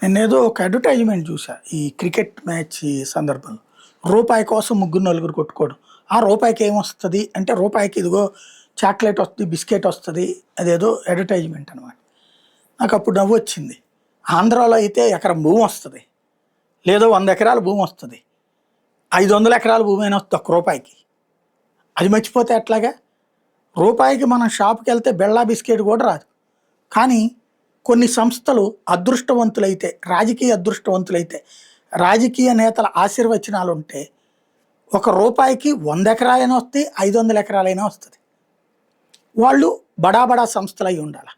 నేనేదో ఒక అడ్వర్టైజ్మెంట్ చూసా ఈ క్రికెట్ మ్యాచ్ సందర్భంలో. రూపాయి కోసం ముగ్గురు, నలుగురు కొట్టుకోవడం. ఆ రూపాయికి ఏమొస్తది అంటే, రూపాయికి ఇదిగో చాక్లెట్ వస్తది, బిస్కెట్ వస్తది. అదేదో అడ్వర్టైజ్మెంట్ అనమాట. నాకప్పుడు నవ్వొచ్చింది. ఆంధ్రాలో అయితే ఎకరం భూమి వస్తది. లేదో 100 ఎకరాల భూమి వస్తది. 500 ఎకరాల భూమి అయినా వస్తది ఒక్క రూపాయికి. అది మర్చిపోతే ఎట్లాగా? రూపాయికి మనం షాప్‌కెళ్తే బెల్లా బిస్కెట్ కూడా రాదు. కానీ కొన్ని సంస్థలు అదృష్టవంతులైతే, రాజకీయ అదృష్టవంతులైతే, రాజకీయ నేతల ఆశీర్వచనాలుంటే, ఒక రూపాయికి 100 ఎకరాలైనా వస్తాయి, 500 ఎకరాలైనా వస్తది. వాళ్ళు బడా బడా సంస్థలయ్యి ఉండాల.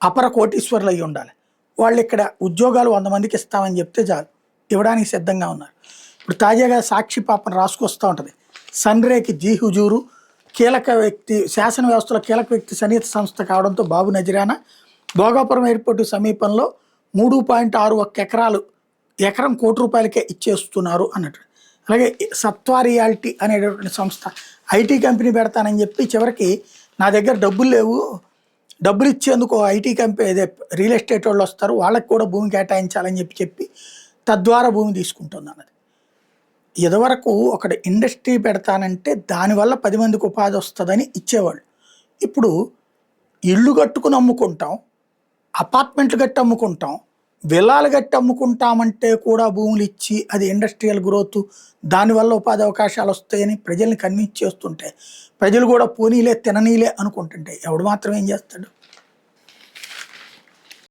అపర కోటీశ్వరులయ్యి ఉండాలి. వాళ్ళిక్కడ ఉద్యోగాలు 100 మందికి ఇస్తామని చెప్తే చాలు. ఇవ్వడానికి సిద్ధంగా ఉన్నారు. ఇప్పుడు తాజాగా సాక్షి పాపం రాసుకొస్తా ఉంటది. సన్‌రేకి జీ హుజూరు కీలక వ్యక్తి, శాసన వ్యవస్థలో కీలక వ్యక్తి సన్నిహిత సంస్థ కావడంతో బాబు నజరానా, భోగాపురం ఎయిర్‌పోర్టు సమీపంలో 3.61 ఎకరాలు, ఎకరం ₹1,00,00,000కే ఇచ్చేస్తున్నారు అన్నట్టు. అలాగే సత్వా రియాల్టీ అనేటటువంటి సంస్థ ఐటీ కంపెనీ పెడతానని చెప్పి చివరికి నా దగ్గర డబ్బులు లేవు, డబ్బులు ఇచ్చేందుకు ఐటీ కంపెనీ అదే రియల్ ఎస్టేట్ వాళ్ళు వస్తారు, వాళ్ళకి కూడా భూమి కేటాయించాలని చెప్పి తద్వారా భూమి తీసుకుంటుంది అన్నది. ఇదివరకు ఒక ఇండస్ట్రీ పెడతానంటే దానివల్ల 10 మందికి ఉపాధి వస్తుందని ఇచ్చేవాళ్ళు. ఇప్పుడు ఇళ్ళు కట్టుకుని అమ్ముకుంటాం, అపార్ట్మెంట్లు కట్టి అమ్ముకుంటాం, విల్లాలు కట్టి అమ్ముకుంటామంటే కూడా భూములు ఇచ్చి అది ఇండస్ట్రియల్ గ్రోత్, దానివల్ల ఉపాధి అవకాశాలు వస్తాయని ప్రజల్ని కన్విన్స్ చేస్తుంటే, ప్రజలు కూడా పోనీలే తిననీలే అనుకుంటుంటే ఎవడు మాత్రం ఏం చేస్తాడు?